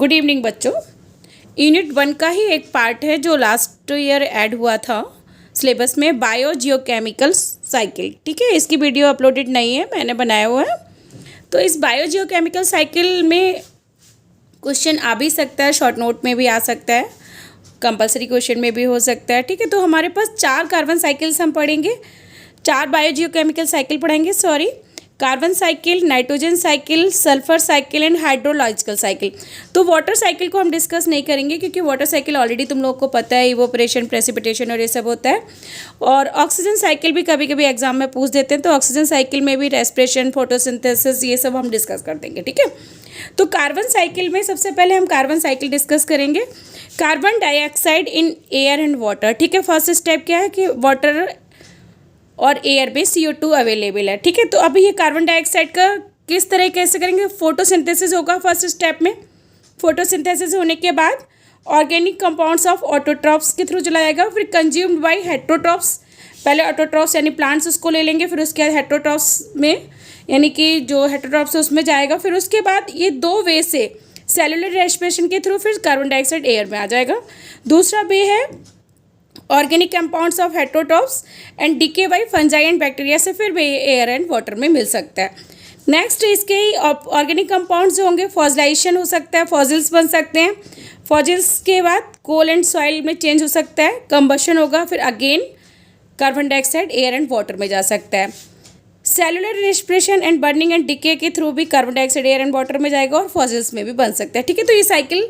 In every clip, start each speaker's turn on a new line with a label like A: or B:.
A: Good evening बच्चों। Unit 1 का ही एक पार्ट है जो लास्ट ईयर ऐड हुआ था सिलेबस में, बायो जियोकेमिकल साइकिल। ठीक है, इसकी वीडियो अपलोडेड नहीं है, मैंने बनाया हुआ है। तो इस बायो जियोकेमिकल साइकिल में क्वेश्चन आ भी सकता है, शॉर्ट नोट में भी आ सकता है, कंपलसरी क्वेश्चन में भी हो सकता है। ठीक है, तो हमारे पास 4 कार्बन साइकिल्स हम पढ़ेंगे, 4 बायो जियोकेमिकल साइकिल पढ़ेंगे, carbon cycle, nitrogen cycle, sulphur cycle and hydrological cycle. तो वाटर साइकिल को हम डिस्कस नहीं करेंगे क्योंकि वाटर साइकिल ऑलरेडी तुम लोगों को पता है, इवोपरेशन, प्रेसिपिटेशन और ये सब होता है। और ऑक्सीजन साइकिल भी कभी कभी एग्जाम में पूछ देते हैं, तो ऑक्सीजन साइकिल में भी रेस्पिरेशन, फोटोसिंथेसिस, ये सब हम डिस्कस कर देंगे। ठीक है, तो कार्बन साइकिल में सबसे पहले हम कार्बन साइकिल डिस्कस करेंगे। Carbon dioxide in air and water. ठीक है, फर्स्ट स्टेप क्या है कि वाटर और एयर में CO2 अवेलेबल है। ठीक है, तो अभी ये कार्बन डाइऑक्साइड का किस तरह कैसे करेंगे, फोटोसिंथेसिस होगा फर्स्ट स्टेप में। फोटोसिंथेसिस होने के बाद ऑर्गेनिक कंपाउंड्स ऑफ ऑटोट्रॉप्स के थ्रू चला जाएगा, फिर कंज्यूम्ड बाय हेटेरोट्रॉप्स। पहले ऑटोट्रॉप्स यानी प्लांट्स उसको ले लेंगे, फिर उसके बाद हेटेरोट्रॉप्स में यानी कि जो हेटेरोट्रॉप्स है उसमें जाएगा, फिर उसके बाद ये 2 वे से सेलुलर रेस्पिरेशन के थ्रू फिर कार्बन डाइऑक्साइड एयर में आ जाएगा। दूसरा वे है organic compounds of heterotrophs and decay by fungi and bacteria से फिर भी एयर एंड वाटर में मिल सकता है। नेक्स्ट इसके ऑर्गेनिक कंपाउंड्स जो होंगे, फॉसिलाइजेशन हो सकता है, फॉसिल्स बन सकते हैं। फॉसिल्स के बाद कोल एंड सॉइल में चेंज हो सकता है, कंबशन होगा, फिर again carbon dioxide air and water में जा सकता है। Cellular respiration and burning and decay के थ्रू भी carbon dioxide air and water में जाएगा और फॉसिल्स में भी बन सकता है। ठीक है, तो ये साइकिल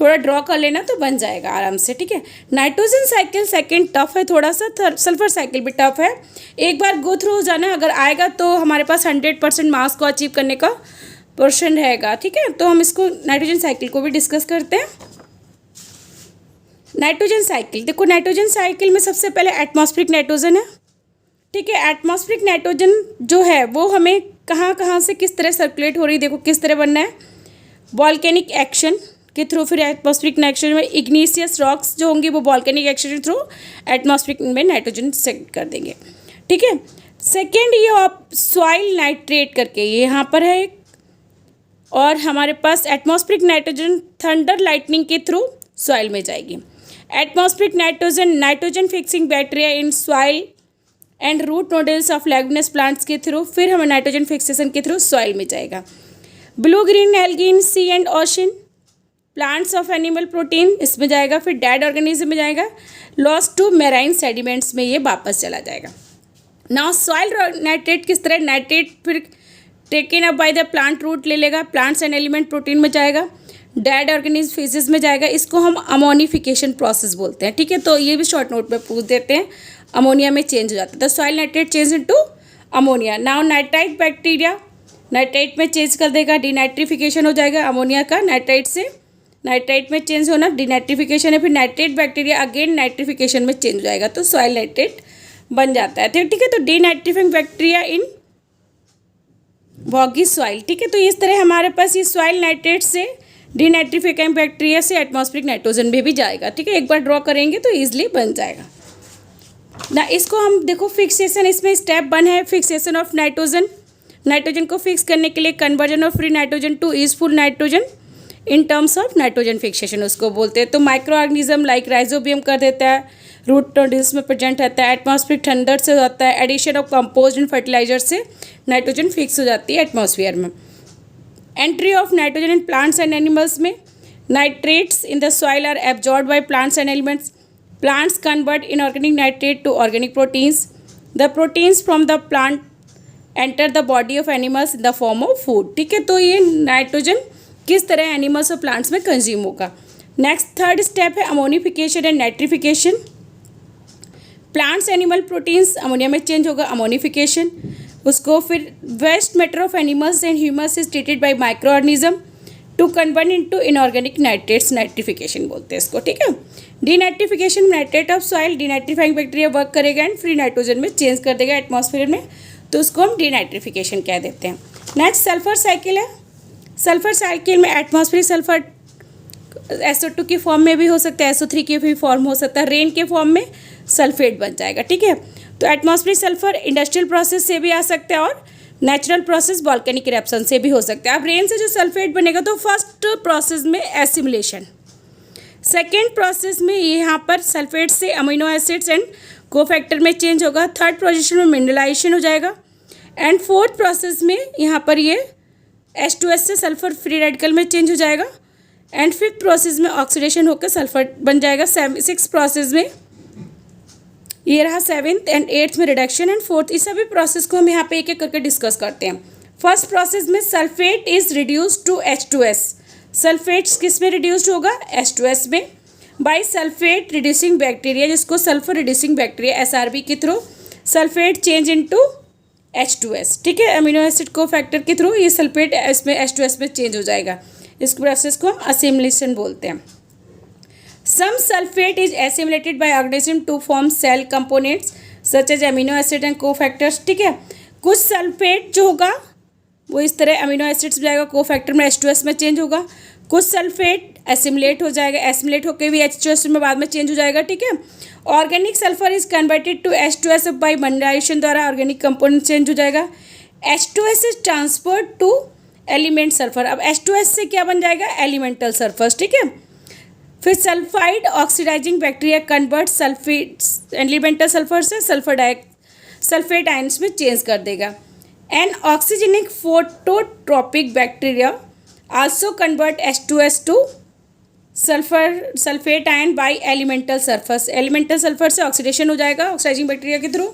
A: थोड़ा ड्रॉ कर लेना तो बन जाएगा आराम से। ठीक है, नाइट्रोजन साइकिल सेकंड टफ है थोड़ा सा, सल्फर साइकिल भी टफ है। एक बार गो थ्रू हो जाना, अगर आएगा तो हमारे पास 100% मार्क्स को अचीव करने का पोर्शन रहेगा। ठीक है, तो हम इसको नाइट्रोजन साइकिल को भी डिस्कस करते हैं। नाइट्रोजन साइकिल, देखो नाइट्रोजन साइकिल में सबसे पहले एटमॉस्फेरिक नाइट्रोजन है। ठीक है, एटमॉस्फेरिक नाइट्रोजन जो है वो हमें कहाँ कहाँ से किस तरह सर्कुलेट हो रही है, देखो किस तरह बनना है, वॉल्केनिक एक्शन के थ्रू, फिर एटमॉस्फेरिक नाइट्रोजन में इग्निशियस रॉक्स जो होंगी वो वॉल्केनिक एक्शन के थ्रू एटमॉस्फेरिक में नाइट्रोजन सेट कर देंगे। ठीक है, सेकेंड ये आप सॉइल नाइट्रेट करके ये यहाँ पर है एक, और हमारे पास एटमॉस्फेरिक नाइट्रोजन थंडर लाइटनिंग के थ्रू सॉइल में जाएगी। Atmospheric nitrogen, nitrogen fixing bacteria in soil and root nodules of leguminous plants के थ्रू फिर हमें नाइट्रोजन फिक्सेशन के थ्रू सॉइल में जाएगा। Blue green algae in sea and ocean, plants of animal protein इसमें जाएगा, फिर डेड ऑर्गेनिज्म में जाएगा, लॉस्ट टू मेराइन सेडिमेंट्स में ये वापस चला जाएगा। नाउ सॉइल नाइट्रेट किस तरह, नाइट्रेट फिर taken up by the plant root ले लेगा, प्लांट्स एंड एलिमेंट प्रोटीन में जाएगा, डेड ऑर्गेनिज्म फेजेस में जाएगा, इसको हम अमोनिफिकेशन प्रोसेस बोलते हैं। ठीक है, तो ये भी शॉर्ट नोट में पूछ देते हैं, अमोनिया में चेंज हो जाता है, तो soil nitrate change into ammonia. Now nitrite bacteria nitrate में चेंज कर देगा, डिनाइट्रिफिकेशन हो जाएगा अमोनिया का, नाइट्राइट से नाइट्राइट में चेंज होना डिनाइट्रिफिकेशन है, फिर नाइट्रेट बैक्टीरिया अगेन नाइट्रिफिकेशन में चेंज हो जाएगा, तो सॉइल नाइट्रेट बन जाता है। ठीक है, तो डिनाइट्रिफाइंग बैक्टीरिया इन बॉगी सॉइल। ठीक है, तो इस तरह हमारे पास ये सॉइल नाइट्रेट से डिनाइट्रिफाइंग बैक्टीरिया से एटमॉस्फेरिक नाइट्रोजन में भी जाएगा। ठीक है, एक बार ड्रॉ करेंगे तो ईजिली बन जाएगा ना। इसको हम देखो फिक्सेशन, इसमें स्टेप 1 है फिक्सेशन ऑफ नाइट्रोजन। नाइट्रोजन को फिक्स करने के लिए conversion of free nitrogen to useful nitrogen in terms of nitrogen fixation उसको बोलते हैं। तो माइक्रो ऑर्गेनिज्म लाइक राइजोबियम कर देता है, रूट नोडल्स में प्रेजेंट रहता है, एटमॉस्फेरिक थंडर से होता है, addition of compose and fertiliser से नाइट्रोजन फिक्स हो जाती है एटमॉस्फेयर में। Entry of nitrogen in plants and animals में, nitrates in the soil are absorbed by plants and elements, plants convert inorganic nitrate to organic proteins, the proteins from the plant enter the body of animals in the form of food. ठीक है, तो ये nitrogen किस तरह animals और plants में consume होगा। Next third step है ammonification and nitrification. Plants animal proteins ammonia में चेंज होगा, अमोनिफिकेशन उसको, फिर waste matter of animals and humus is treated by micro organism to convert into inorganic nitrates, nitrification बोलते हैं इसको। ठीक है, denitrification nitrate of soil, denitrifying bacteria work करेगा एंड फ्री नाइट्रोजन में चेंज कर देगा एटमॉस्फेयर में, तो उसको हम डिनाइट्रिफिकेशन कह देते हैं। नेक्स्ट सल्फर साइकिल है। सल्फर साइकिल में एटमॉस्फेरिक सल्फर SO2 की फॉर्म में भी हो सकता है, SO3 की भी फॉर्म हो सकता है, रेन के फॉर्म में सल्फेट बन जाएगा। ठीक है, तो एटमॉस्फेरिक सल्फर इंडस्ट्रियल प्रोसेस से भी आ सकता है और नेचुरल प्रोसेस वॉल्केनिक इरेप्शन से भी हो सकता है। अब रेन से जो सल्फेट बनेगा तो फर्स्ट प्रोसेस में एसिमुलेशन, सेकेंड प्रोसेस में यहाँ पर सल्फेट से अमीनो एसिड्स एंड कोफैक्टर में चेंज होगा, थर्ड प्रोसेस में मिनरलाइजेशन हो जाएगा एंड फोर्थ प्रोसेस में यहाँ पर ये H2S से सल्फर फ्री रेडिकल में चेंज हो जाएगा एंड फिफ्थ प्रोसेस में ऑक्सीडेशन होकर सल्फर बन जाएगा। सिक्स प्रोसेस में ये रहा, सेवेंथ एंड एट्थ में रिडक्शन एंड फोर्थ। इस सभी प्रोसेस को हम यहाँ पे एक एक करके डिस्कस करते हैं। फर्स्ट प्रोसेस में sulphate is reduce to H2S, sulphate किस में रिड्यूस्ड होगा, H2S में, बाय सल्फेट रिड्यूसिंग बैक्टीरिया, जिसको सल्फर रिड्यूसिंग बैक्टीरिया SRB के through sulphate change into H2S, ठीक है, अमीनो एसिड को फैक्टर के थ्रू ये सल्फेट इसमें H2S में चेंज हो जाएगा। इस प्रोसेस को हम असिमुलेशन बोलते हैं। Some sulphate is assimilated by organism to form cell components such as amino acid and cofactors, ठीक है। कुछ सल्फेट जो होगा वो इस तरह अमीनो एसिड्स जाएगा, कोफैक्टर में H2S में चेंज होगा। कुछ सल्फेट एसिमुलेट हो जाएगा, एसिमुलेट होकर भी H2S में बाद में चेंज हो जाएगा, ठीक है। Organic sulphur is converted to H2S by mineralisation द्वारा ऑर्गेनिक कंपोनेंट चेंज हो जाएगा। H2S is transferred to element sulphur, अब H2S से क्या बन जाएगा, एलिमेंटल सल्फर, ठीक है। फिर sulphide oxidising bacteria convert sulphate elemental sulphur से सल्फेट आयन्स में चेंज कर देगा। An oxygenic phototropic bacteria also convert H2S to sulphate ion by elemental sulphur, elemental sulphur से ऑक्सीडेशन हो जाएगा ऑक्सीडाइजिंग बैक्टीरिया के through.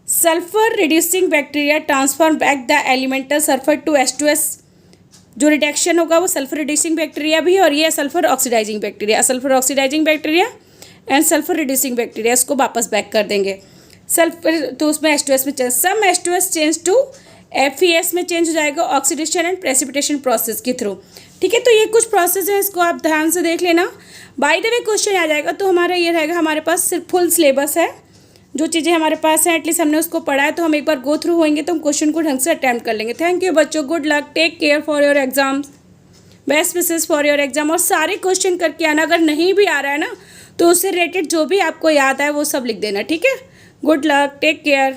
A: Sulphur reducing bacteria transform back the elemental sulphur to H2S, जो reduction होगा वो sulphur reducing bacteria भी है और ये sulphur oxidising bacteria, sulphur oxidising bacteria and sulphur reducing bacteria, इसको वापस बैक कर देंगे सल्फर, तो उसमें H2S में change, some H2S change to FeS में चेंज हो जाएगा ऑक्सीडेशन एंड प्रेसिपिटेशन प्रोसेस के थ्रू, ठीक है। तो ये कुछ प्रोसेस है, इसको आप ध्यान से देख लेना। बाय द वे क्वेश्चन आ जाएगा तो हमारा ये रहेगा, हमारे पास सिर्फ फुल सिलेबस है, जो चीज़ें हमारे पास हैं एटलीस्ट हमने उसको पढ़ा है, तो हम एक बार गो थ्रू होंगे तो हम क्वेश्चन को ढंग से अटैम्प्ट कर लेंगे। थैंक यू बच्चों, good luck, take care for your exams, best wishes for your exam. और सारे क्वेश्चन करके आना, अगर नहीं भी आ रहा है ना तो उससे रिलेटेड जो भी आपको याद है वो सब लिख देना, ठीक है। Good luck, take care.